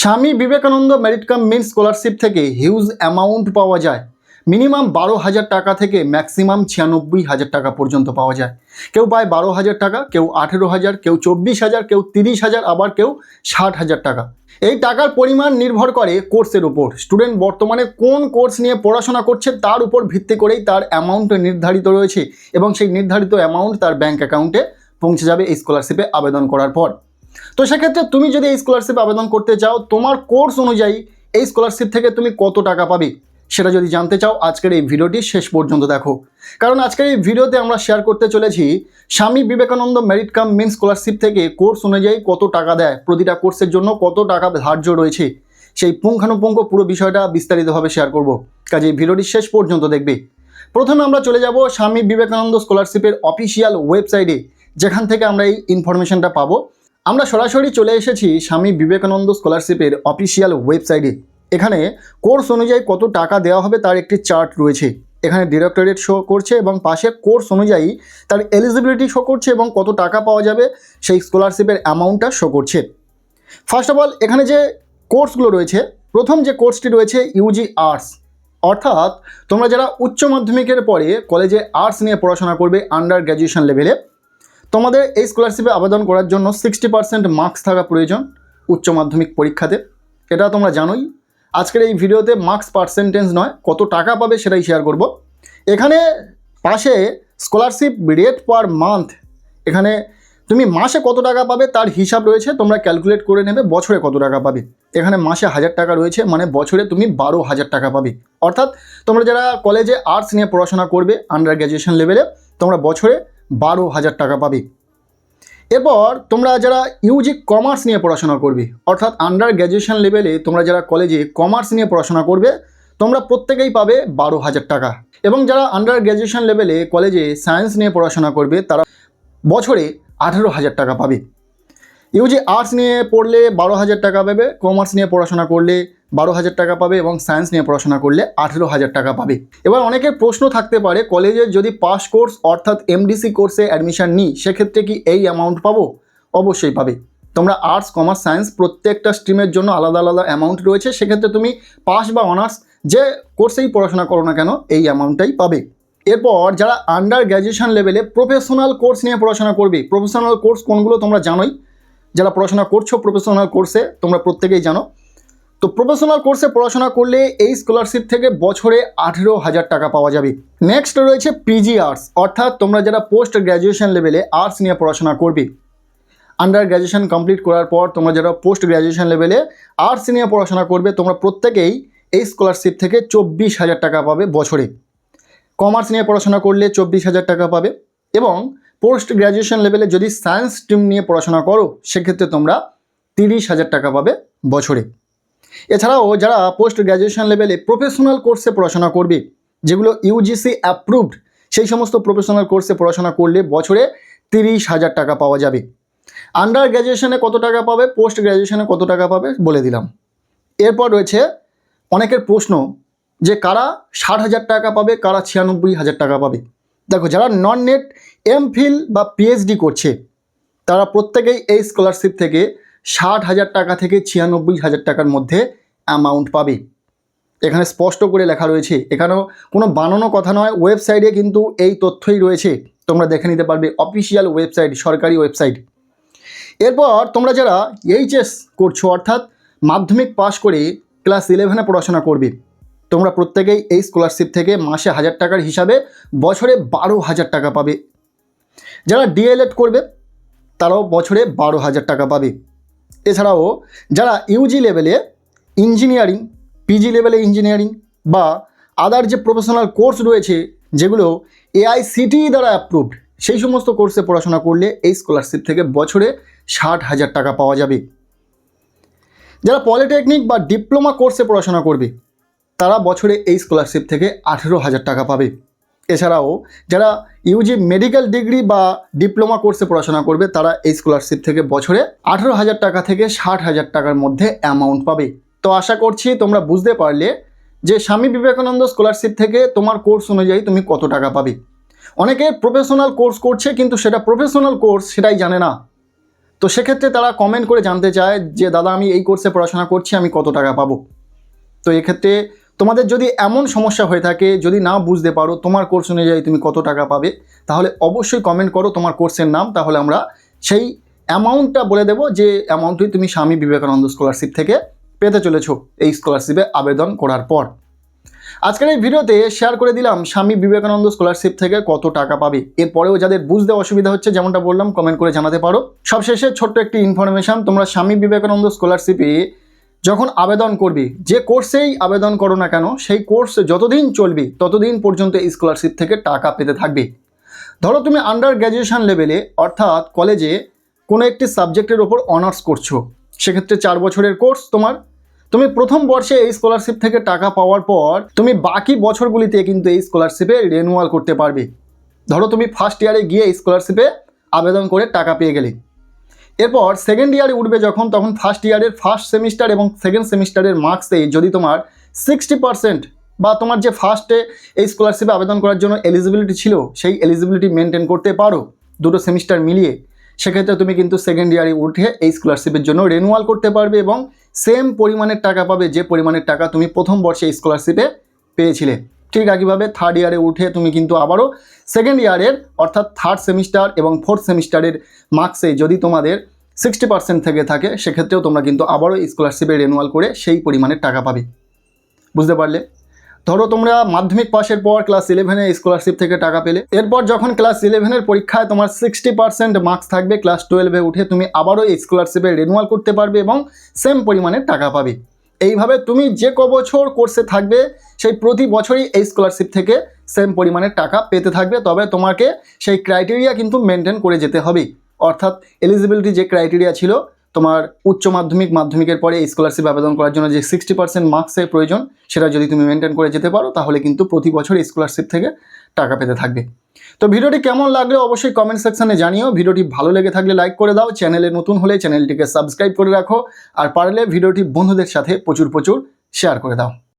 স্বামী Vivekananda merit cum means scholarship থেকে huge amount পাওয়া যায়। মিনিমাম 12,000 টাকা থেকে ম্যাক্সিমাম 96,000 টাকা পর্যন্ত পাওয়া যায়। কেউ পায় 12,000 টাকা, কেউ 18,000, কেউ 24,000, কেউ 30,000, আবার কেউ 60,000 টাকা। এই টাকার পরিমাণ নির্ভর করে কোর্সের উপর। স্টুডেন্ট বর্তমানে কোন কোর্স নিয়ে পড়াশোনা করছে তার উপর ভিত্তি করেই তার অ্যামাউন্ট নির্ধারিত রয়েছে এবং সেই নির্ধারিত অ্যামাউন্ট তার ব্যাঙ্ক অ্যাকাউন্টে পৌঁছে যাবে এই স্কলারশিপে আবেদন করার পর। তো সেক্ষেত্রে তুমি যদি এই স্কলারশিপে আবেদন করতে চাও, তোমার কোর্স অনুযায়ী এই স্কলারশিপ থেকে তুমি কত টাকা পাবে সেটা যদি জানতে চাও, আজকের এই ভিডিওটি শেষ পর্যন্ত দেখো। কারণ আজকের এই ভিডিওতে আমরা শেয়ার করতে চলেছি Swami Vivekananda merit cum means scholarship থেকে কোর্স অনুযায়ী কত টাকা দেয়, প্রতিটা কোর্সের জন্য কত টাকা ধার্য রয়েছে, সেই পুঙ্খানুপুঙ্খ পুরো বিষয়টা বিস্তারিতভাবে শেয়ার করব। কাজে ভিডিওটি শেষ পর্যন্ত দেখবে। প্রথমে আমরা চলে যাব স্বামী বিবেকানন্দ স্কলারশিপের অফিসিয়াল ওয়েবসাইটে, যেখান থেকে আমরা এই ইনফরমেশনটা পাবো। আমরা সরাসরি চলে এসেছি স্বামী বিবেকানন্দ স্কলারশিপের অফিসিয়াল ওয়েবসাইটে। এখানে কোর্স অনুযায়ী কত টাকা দেওয়া হবে তার একটি চার্ট রয়েছে। এখানে ডিরেক্টরেট শো করছে এবং পাশে কোর্স অনুযায়ী তার এলিজিবিলিটি শো করছে এবং কত টাকা পাওয়া যাবে সেই স্কলারশিপের অ্যামাউন্টটা শো করছে। ফার্স্ট অফ অল এখানে যে কোর্সগুলো রয়েছে, প্রথম যে কোর্সটি রয়েছে ইউজি আর্টস, অর্থাৎ তোমরা যারা উচ্চ মাধ্যমিকের পরে কলেজে আর্টস নিয়ে পড়াশোনা করবে আন্ডার গ্র্যাজুয়েশন লেভেলে, তোমাদের এই স্কলারশিপে আবেদন করার জন্য 60% মার্কস থাকা প্রয়োজন উচ্চ মাধ্যমিক পরীক্ষাতে। এটা তোমরা জানোই। আজকের এই ভিডিওতে মার্কস পার্সেন্টেজ নয়, কত টাকা পাবে সেটাই শেয়ার করব। এখানে পাশে স্কলারশিপ রেট পার মান্থ, এখানে তুমি মাসে কত টাকা পাবে তার হিসাব রয়েছে, তোমরা ক্যালকুলেট করে নেবে বছরে কত টাকা পাবে। এখানে মাসে 1000 টাকা রয়েছে, মানে বছরে তুমি 12,000 টাকা পাবে। অর্থাৎ তোমরা যারা কলেজে আর্টস নিয়ে পড়াশোনা করবে আন্ডার গ্র্যাজুয়েশন লেভেলে, তোমরা বছরে 12,000 টাকা পাবে। এরপর তোমরা যারা ইউজি কমার্স নিয়ে পড়াশোনা করবে, অর্থাৎ আন্ডার গ্র্যাজুয়েশন লেভেলে তোমরা যারা কলেজে কমার্স নিয়ে পড়াশোনা করবে, তোমরা প্রত্যেকেই পাবে 12,000 টাকা। এবং যারা আন্ডার গ্র্যাজুয়েশন লেভেলে কলেজে সায়েন্স নিয়ে পড়াশোনা করবে, তারা বছরে 18,000 টাকা পাবে। ইউজি আর্টস নিয়ে পড়লে 12,000 টাকা পাবে, কমার্স নিয়ে পড়াশোনা করলে 12,000 টাকা পাবে এবং সায়েন্স নিয়ে পড়াশোনা করলে 18,000 টাকা পাবে। এবার অনেকের প্রশ্ন থাকতে পারে, কলেজের যদি পাস কোর্স অর্থাৎ এমডিসি কোর্সে অ্যাডমিশন নিই, সেক্ষেত্রে কি এই অ্যামাউন্ট পাবো? অবশ্যই পাবে। তোমরা আর্টস, কমার্স, সায়েন্স প্রত্যেকটা স্ট্রিমের জন্য আলাদা আলাদা অ্যামাউন্ট রয়েছে। সেক্ষেত্রে তুমি পাস বা অনার্স যে কোর্সেই পড়াশোনা করো না কেন, এই অ্যামাউন্টটাই পাবে। এরপর যারা আন্ডার গ্র্যাজুয়েশন লেভেলে প্রফেশনাল কোর্স নিয়ে পড়াশোনা করবে, প্রফেশনাল কোর্স কোনগুলো তোমরা জানোই, যারা পড়াশোনা করছো প্রফেশনাল কোর্সে তোমরা প্রত্যেকেই জানো। তো প্রফেশনাল কোর্সে পড়াশোনা করলে এই স্কলারশিপ থেকে বছরে 18,000 টাকা পাওয়া যাবে। নেক্সট রয়েছে পিজি আর্টস, অর্থাৎ তোমরা যারা পোস্ট গ্র্যাজুয়েশন লেভেলে আর্টস নিয়ে পড়াশোনা করবে, আন্ডার গ্র্যাজুয়েশন কমপ্লিট করার পর তোমরা যারা পোস্ট গ্র্যাজুয়েশন লেভেলে আর্টস নিয়ে পড়াশোনা করবে, তোমরা প্রত্যেকেই এই স্কলারশিপ থেকে 24,000 টাকা পাবে বছরে। কমার্স নিয়ে পড়াশোনা করলে 24,000 টাকা পাবে এবং পোস্ট গ্র্যাজুয়েশন লেভেলে যদি সায়েন্স স্ট্রিম নিয়ে পড়াশোনা করো, সেক্ষেত্রে তোমরা 30,000 টাকা পাবে বছরে। এছাড়াও যারা পোস্ট গ্র্যাজুয়েশন লেভেলে প্রফেশনাল কোর্সে পড়াশোনা করবে, যেগুলো ইউজিসি অ্যাপ্রুভড, সেই সমস্ত প্রফেশনাল কোর্সে পড়াশোনা করলে বছরে 30,000 টাকা পাওয়া যাবে। আন্ডার গ্র্যাজুয়েশনে কত টাকা পাবে, পোস্ট গ্র্যাজুয়েশনে কত টাকা পাবে বলে দিলাম। এরপর রয়েছে অনেকের প্রশ্ন যে কারা 60,000 টাকা পাবে, কারা 96,000 টাকা পাবে। দেখো, যারা নন নেট এমফিল বা পিএইচডি করছে, তারা প্রত্যেকেই এই স্কলারশিপ থেকে 60,000 টাকা থেকে 96,000 টাকার মধ্যে অ্যামাউন্ট পাবে। এখানে স্পষ্ট করে লেখা রয়েছে, এখানেও কোনো বানানো কথা নয়, ওয়েবসাইটে কিন্তু এই তথ্যই রয়েছে, তোমরা দেখে নিতে পারবে, অফিসিয়াল ওয়েবসাইট, সরকারি ওয়েবসাইট। এরপর তোমরা যারা এইচএস করছো, অর্থাৎ মাধ্যমিক পাস করে ক্লাস 11-এ পড়াশোনা করবে, তোমরা প্রত্যেকেই এই স্কলারশিপ থেকে মাসে 1000 টাকার হিসাবে বছরে 12,000 টাকা পাবে। যারা ডিএলএড করবে তারাও বছরে 12,000 টাকা পাবে। এছাড়াও যারা ইউজি লেভেলে ইঞ্জিনিয়ারিং, পিজি লেভেলে ইঞ্জিনিয়ারিং বা আদার যে প্রফেশনাল কোর্স রয়েছে যেগুলো এআইসিটিই দ্বারা অ্যাপ্রুভড, সেই সমস্ত কোর্সে পড়াশোনা করলে এই স্কলারশিপ থেকে বছরে 60,000 টাকা পাওয়া যাবে। যারা পলিটেকনিক বা ডিপ্লোমা কোর্সে পড়াশোনা করবে, তারা বছরে এই স্কলারশিপ থেকে 18,000 টাকা পাবে। এছাড়াও যারা ইউজি মেডিকেল ডিগ্রি বা ডিপ্লোমা কোর্সে পড়াশোনা করবে, তারা এই স্কলারশিপ থেকে বছরে 18,000 টাকা থেকে 60,000 টাকার মধ্যে অ্যামাউন্ট পাবে। তো আশা করছি তোমরা বুঝতে পারলে যে স্বামী বিবেকানন্দ স্কলারশিপ থেকে তোমার কোর্স অনুযায়ী তুমি কত টাকা পাবে। অনেকে প্রফেশনাল কোর্স করছে কিন্তু সেটা প্রফেশনাল কোর্স সেটাই জানে না, তো সেক্ষেত্রে তারা কমেন্ট করে জানতে চায় যে দাদা আমি এই কোর্সে পড়াশোনা করছি, আমি কত টাকা পাবো। তো এক্ষেত্রে তোমাদের যদি এমন সমস্যা হয়ে থাকে, যদি না বুঝতে পারো তোমার কোর্স অনুযায়ী তুমি কত টাকা পাবে, তাহলে অবশ্যই কমেন্ট করো তোমার কোর্সের নাম, তাহলে আমরা সেই অ্যামাউন্টটা বলে দেবো যে অ্যামাউন্টটি তুমি স্বামী বিবেকানন্দ স্কলারশিপ থেকে পেতে চলেছো এই স্কলারশিপে আবেদন করার পর। আজকের এই ভিডিওতে শেয়ার করে দিলাম স্বামী বিবেকানন্দ স্কলারশিপ থেকে কত টাকা পাবে। এরপরেও যাদের বুঝতে অসুবিধা হচ্ছে, যেমনটা বললাম, কমেন্ট করে জানাতে পারো। সবশেষে ছোট্ট একটি ইনফরমেশন, তোমরা স্বামী বিবেকানন্দ স্কলারশিপে যখন আবেদন করবে, যে কোর্সেই আবেদন করো না কেন, সেই কোর্স যতদিন চলবে ততদিন পর্যন্ত এই স্কলারশিপ থেকে টাকা পেতে থাকবে। ধরো তুমি আন্ডার গ্র্যাজুয়েশন লেভেলে অর্থাৎ কলেজে কোনো একটি সাবজেক্টের ওপর অনার্স করছো, সেক্ষেত্রে 4 বছরের কোর্স তোমার। তুমি প্রথম বর্ষে এই স্কলারশিপ থেকে টাকা পাওয়ার পর তুমি বাকি বছরগুলিতে কিন্তু এই স্কলারশিপে রিনিউয়াল করতে পারবে। ধরো তুমি ফার্স্ট ইয়ারে গিয়ে এই স্কলারশিপে আবেদন করে টাকা পেয়ে গেলে, এরপর সেকেন্ড ইয়ারে উঠবে যখন, তখন ফার্স্ট ইয়ারের ফার্স্ট সেমিস্টার এবং সেকেন্ড সেমিস্টারের মার্কসে যদি তোমার 60% বা তোমার যে ফার্স্টে এই স্কলারশিপে আবেদন করার জন্য এলিজিবিলিটি ছিল সেই এলিজিবিলিটি মেনটেন করতে পারো দুটো সেমিস্টার মিলিয়ে, সেক্ষেত্রে তুমি কিন্তু সেকেন্ড ইয়ারে উঠে এই স্কলারশিপের জন্য রিনিউয়াল করতে পারবে এবং সেম পরিমাণের টাকা পাবে যে পরিমাণের টাকা তুমি প্রথম বর্ষে এই স্কলারশিপে পেয়েছিলে। ঠিক একইভাবে থার্ড ইয়ারে উঠে তুমি কিন্তু আবারও সেকেন্ড ইয়ারের অর্থাৎ থার্ড সেমিস্টার এবং ফোর্থ সেমিস্টারের মার্কসে যদি তোমাদের 60% থেকে থাকে, সেক্ষেত্রেও তোমরা কিন্তু আবারও স্কলারশিপে রিনিউয়াল করে সেই পরিমাণের টাকা পাবে। বুঝতে পারলে? ধরো তোমরা মাধ্যমিক পাশের পর ক্লাস 11-এ স্কলারশিপ থেকে টাকা পেলে, এরপর যখন ক্লাস 11-এর পরীক্ষায় তোমার 60% মার্কস থাকবে, ক্লাস 12-এ উঠে তুমি আবারও এই স্কলারশিপে রিনিউয়াল করতে পারবে এবং সেম পরিমাণের টাকা পাবে। এইভাবে তুমি যে ক বছর কোর্সে থাকবে সেই প্রতি বছরই এই স্কলারশিপ থেকে সেম পরিমাণের টাকা পেতে থাকবে। তবে তোমাকে সেই ক্রাইটেরিয়া কিন্তু মেনটেন করে যেতে হবে, অর্থাৎ এলিজিবিলিটি যে ক্রাইটেরিয়া ছিল তোমার উচ্চ মাধ্যমিক, মাধ্যমিকের পরে এই স্কলারশিপ আবেদন করার জন্য যে 60% মার্কসের প্রয়োজন, সেটা যদি তুমি মেনটেন করে যেতে পারো, তাহলে কিন্তু প্রতি বছর এই স্কলারশিপ থেকে টাকা পেতে থাকবে। তো ভিডিওটি কেমন লাগলো অবশ্যই কমেন্ট সেকশনে জানিও। ভিডিওটি ভালো লেগে থাকলে লাইক করে দাও, চ্যানেলে নতুন হলে চ্যানেলটিকে সাবস্ক্রাইব করে রাখো, আর পারলে ভিডিওটি বন্ধুদের সাথে প্রচুর শেয়ার করে দাও।